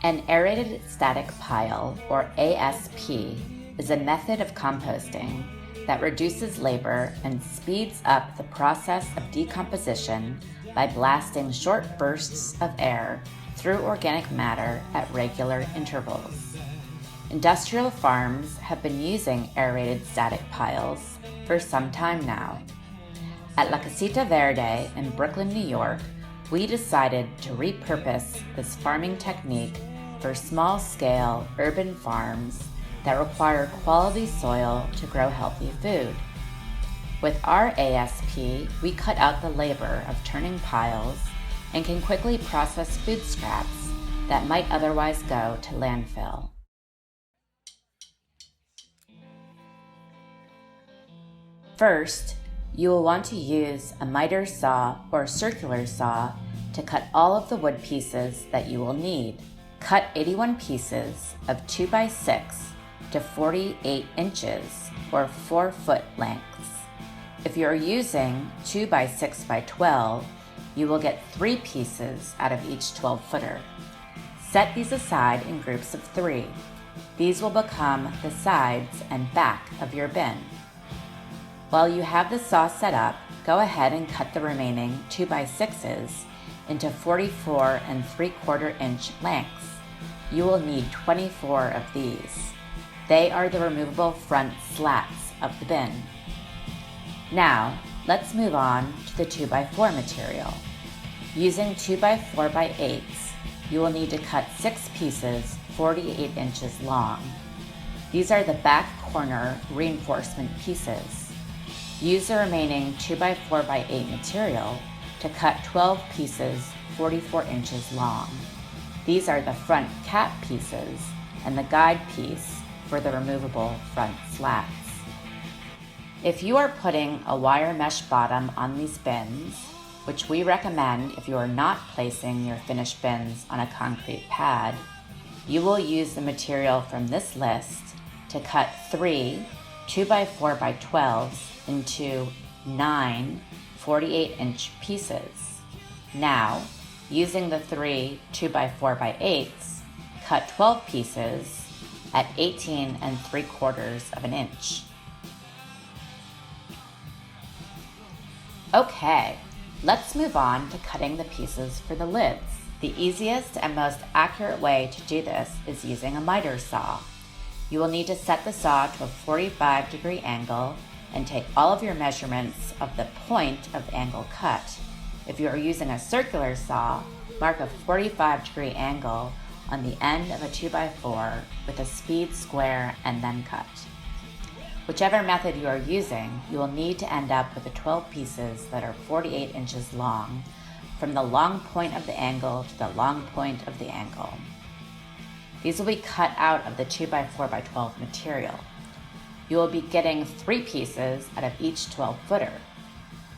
An aerated static pile, or ASP, is a method of composting that reduces labor and speeds up the process of decomposition by blasting short bursts of air through organic matter at regular intervals. Industrial farms have been using aerated static piles for some time now. At La Casita Verde in Brooklyn, New York, we decided to repurpose this farming technique for small-scale urban farms that require quality soil to grow healthy food. With our ASP, we cut out the labor of turning piles and can quickly process food scraps that might otherwise go to landfill. First, you will want to use a miter saw or circular saw to cut all of the wood pieces that you will need. Cut 81 pieces of 2x6 to 48 inches or 4-foot lengths. If you are using 2x6x12, you will get 3 pieces out of each 12-footer. Set these aside in groups of 3. These will become the sides and back of your bin. While you have the saw set up, go ahead and cut the remaining 2x6s into 44 3/4 inch lengths. You will need 24 of these. They are the removable front slats of the bin. Now, let's move on to the 2x4 material. Using 2x4x8s, you will need to cut 6 pieces 48 inches long. These are the back corner reinforcement pieces. Use the remaining 2x4x8 material to cut 12 pieces 44 inches long. These are the front cap pieces and the guide piece for the removable front slats. If you are putting a wire mesh bottom on these bins, which we recommend if you are not placing your finished bins on a concrete pad, you will use the material from this list to cut 3 2x4x12s into 9 48-inch pieces. Now, using the 3 2x4x8s, cut 12 pieces at 18 3/4 of an inch. Okay, let's move on to cutting the pieces for the lids. The easiest and most accurate way to do this is using a miter saw. You will need to set the saw to a 45-degree angle and take all of your measurements of the point of the angle cut. If you are using a circular saw, mark a 45-degree angle on the end of a 2x4 with a speed square and then cut. Whichever method you are using, you will need to end up with the 12 pieces that are 48 inches long, from the long point of the angle to the long point of the angle. These will be cut out of the 2x4x12 material. You will be getting 3 pieces out of each 12-footer.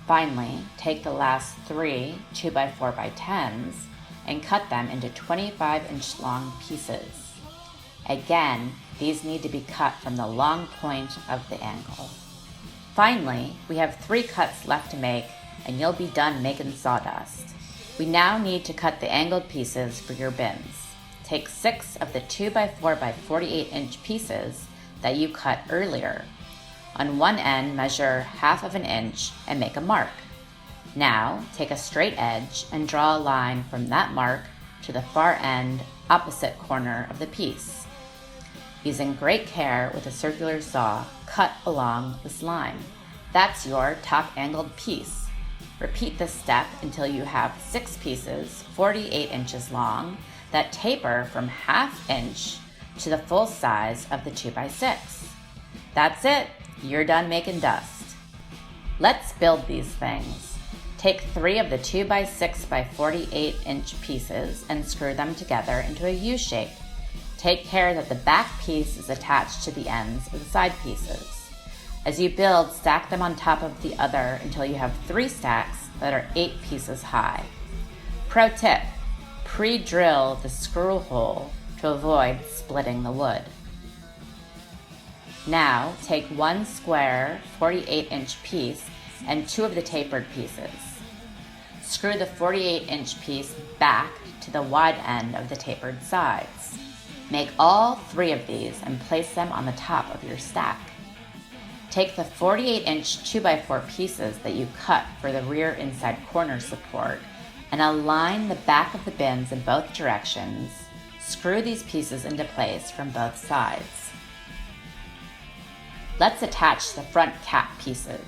Finally, take the last 3 2x4x10s and cut them into 25-inch long pieces. Again, these need to be cut from the long point of the angle. Finally, we have 3 cuts left to make and you'll be done making sawdust. We now need to cut the angled pieces for your bins. Take 6 of the 2x4x48-inch pieces that you cut earlier. On one end, measure 1/2 inch and make a mark. Now, take a straight edge and draw a line from that mark to the far end opposite corner of the piece. Using great care with a circular saw, cut along this line. That's your top angled piece. Repeat this step until you have 6 pieces 48 inches long that taper from 1/2 inch to the full size of the 2x6. That's it, you're done making dust. Let's build these things. Take 3 of the 2x6x48-inch pieces and screw them together into a U shape. Take care that the back piece is attached to the ends of the side pieces. As you build, stack them on top of the other until you have 3 stacks that are 8 pieces high. Pro tip, pre-drill the screw hole to avoid splitting the wood. Now, take one square 48-inch piece and 2 of the tapered pieces. Screw the 48-inch piece back to the wide end of the tapered sides. Make all 3 of these and place them on the top of your stack. Take the 48-inch 2x4 pieces that you cut for the rear inside corner support and align the back of the bins in both directions. Screw these pieces into place from both sides. Let's attach the front cap pieces.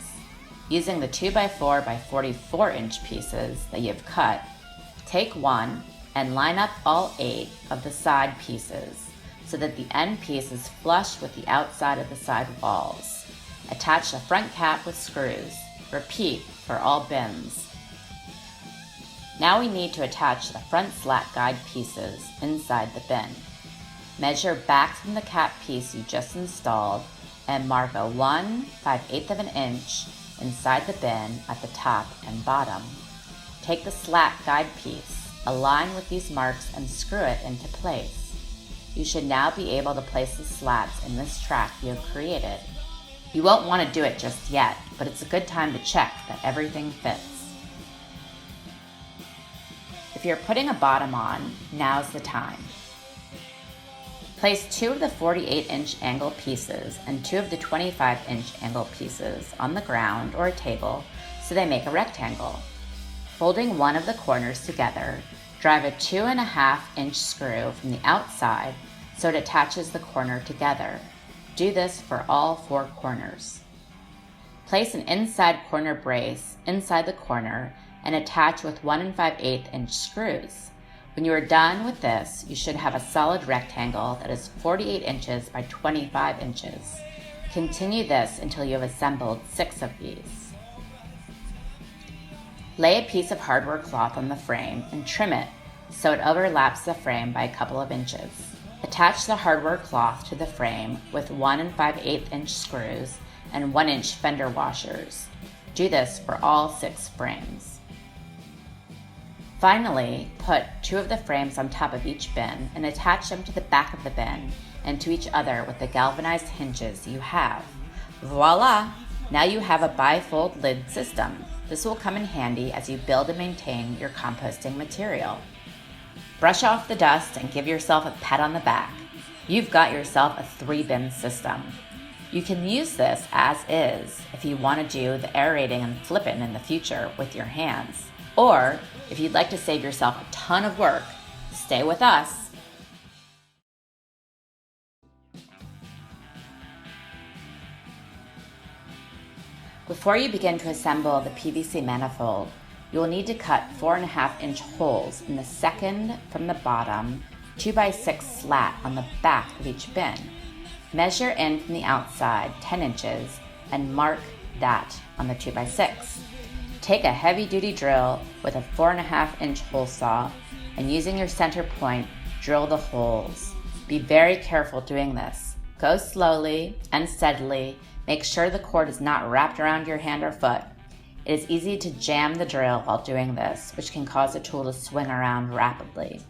Using the 2x4 by 44-inch pieces that you've cut, take one and line up all 8 of the side pieces so that the end piece is flush with the outside of the side walls. Attach the front cap with screws. Repeat for all bins. Now we need to attach the front slat guide pieces inside the bin. Measure back from the cap piece you just installed and mark a 1/5/8 of an inch inside the bin at the top and bottom. Take the slat guide piece, align with these marks and screw it into place. You should now be able to place the slats in this track you have created. You won't want to do it just yet, but it's a good time to check that everything fits. If you're putting a bottom on, now's the time. Place 2 of the 48-inch angle pieces and 2 of the 25-inch angle pieces on the ground or a table so they make a rectangle. Folding one of the corners together, drive a 2.5-inch screw from the outside so it attaches the corner together. Do this for all 4 corners. Place an inside corner brace inside the corner and attach with 1 5/8-inch screws. When you are done with this, you should have a solid rectangle that is 48 inches by 25 inches. Continue this until you have assembled 6 of these. Lay a piece of hardware cloth on the frame and trim it so it overlaps the frame by a couple of inches. Attach the hardware cloth to the frame with 1 5/8-inch screws and 1-inch fender washers. Do this for all 6 frames. Finally, put 2 of the frames on top of each bin and attach them to the back of the bin and to each other with the galvanized hinges you have. Voila! Now you have a bifold lid system. This will come in handy as you build and maintain your composting material. Brush off the dust and give yourself a pat on the back. You've got yourself a 3-bin system. You can use this as is if you want to do the aerating and flipping in the future with your hands. Or, if you'd like to save yourself a ton of work, stay with us. Before you begin to assemble the PVC manifold, you will need to cut 4.5-inch holes in the second from the bottom 2x6 slat on the back of each bin. Measure in from the outside 10 inches and mark that on the 2x6. Take a heavy-duty drill with a 4.5-inch hole saw and using your center point, drill the holes. Be very careful doing this. Go slowly and steadily. Make sure the cord is not wrapped around your hand or foot. It is easy to jam the drill while doing this, which can cause the tool to swing around rapidly.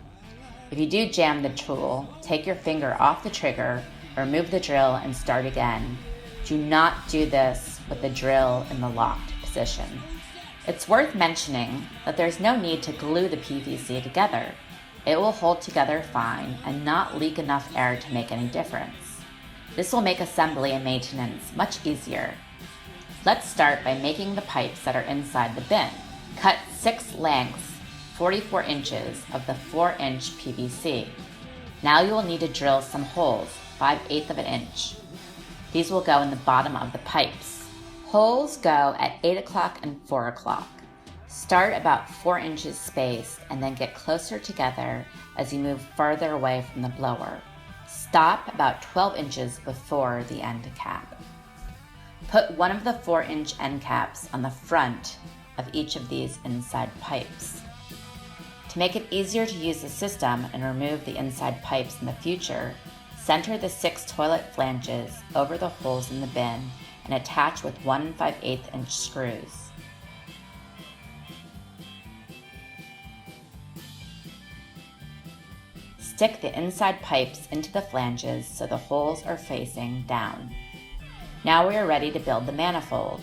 If you do jam the tool, take your finger off the trigger, remove the drill, and start again. Do not do this with the drill in the locked position. It's worth mentioning that there's no need to glue the PVC together. It will hold together fine and not leak enough air to make any difference. This will make assembly and maintenance much easier. Let's start by making the pipes that are inside the bin. Cut 6 lengths, 44 inches of the 4-inch PVC. Now you will need to drill some holes, 5/8 of an inch. These will go in the bottom of the pipes. Holes go at 8 o'clock and 4 o'clock. Start about 4 inches spaced and then get closer together as you move further away from the blower. Stop about 12 inches before the end cap. Put one of the 4-inch end caps on the front of each of these inside pipes. To make it easier to use the system and remove the inside pipes in the future, center the 6 toilet flanges over the holes in the bin and attach with 1 5/8 inch screws. Stick the inside pipes into the flanges so the holes are facing down. Now we are ready to build the manifold.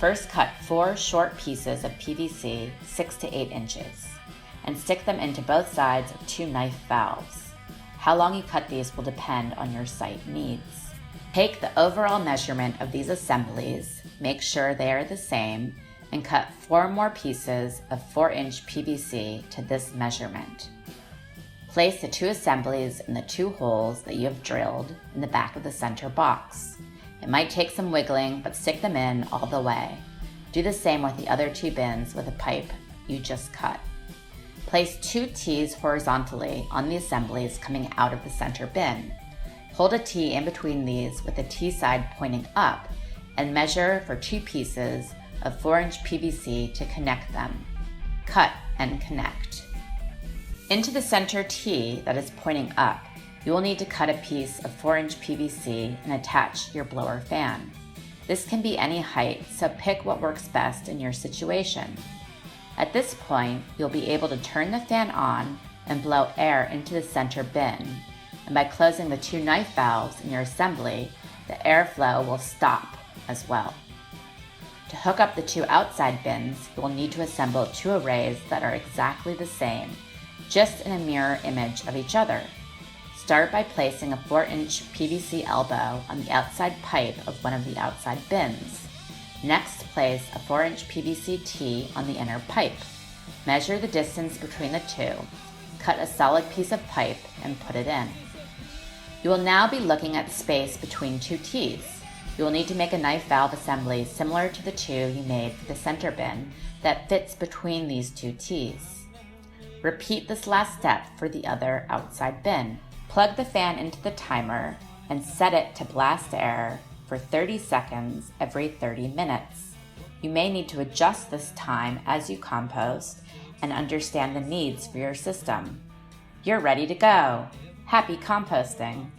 First, cut 4 short pieces of PVC 6 to 8 inches and stick them into both sides of 2 knife valves. How long you cut these will depend on your site needs. Take the overall measurement of these assemblies, make sure they are the same, and cut 4 more pieces of 4-inch PVC to this measurement. Place the 2 assemblies in the 2 holes that you have drilled in the back of the center box. It might take some wiggling, but stick them in all the way. Do the same with the other 2 bins with a pipe you just cut. Place 2 T's horizontally on the assemblies coming out of the center bin. Hold a T in between these with the T side pointing up and measure for 2 pieces of 4-inch PVC to connect them. Cut and connect. Into the center T that is pointing up, you will need to cut a piece of 4-inch PVC and attach your blower fan. This can be any height, so pick what works best in your situation. At this point, you'll be able to turn the fan on and blow air into the center bin, and by closing the 2 knife valves in your assembly, the airflow will stop as well. To hook up the 2 outside bins, you will need to assemble 2 arrays that are exactly the same, just in a mirror image of each other. Start by placing a 4-inch PVC elbow on the outside pipe of one of the outside bins. Next, place a 4-inch PVC T on the inner pipe. Measure the distance between the 2. Cut a solid piece of pipe and put it in. You will now be looking at space between 2 T's. You will need to make a knife valve assembly similar to the 2 you made for the center bin that fits between these 2 T's. Repeat this last step for the other outside bin. Plug the fan into the timer and set it to blast air for 30 seconds every 30 minutes. You may need to adjust this time as you compost and understand the needs for your system. You're ready to go. Happy composting!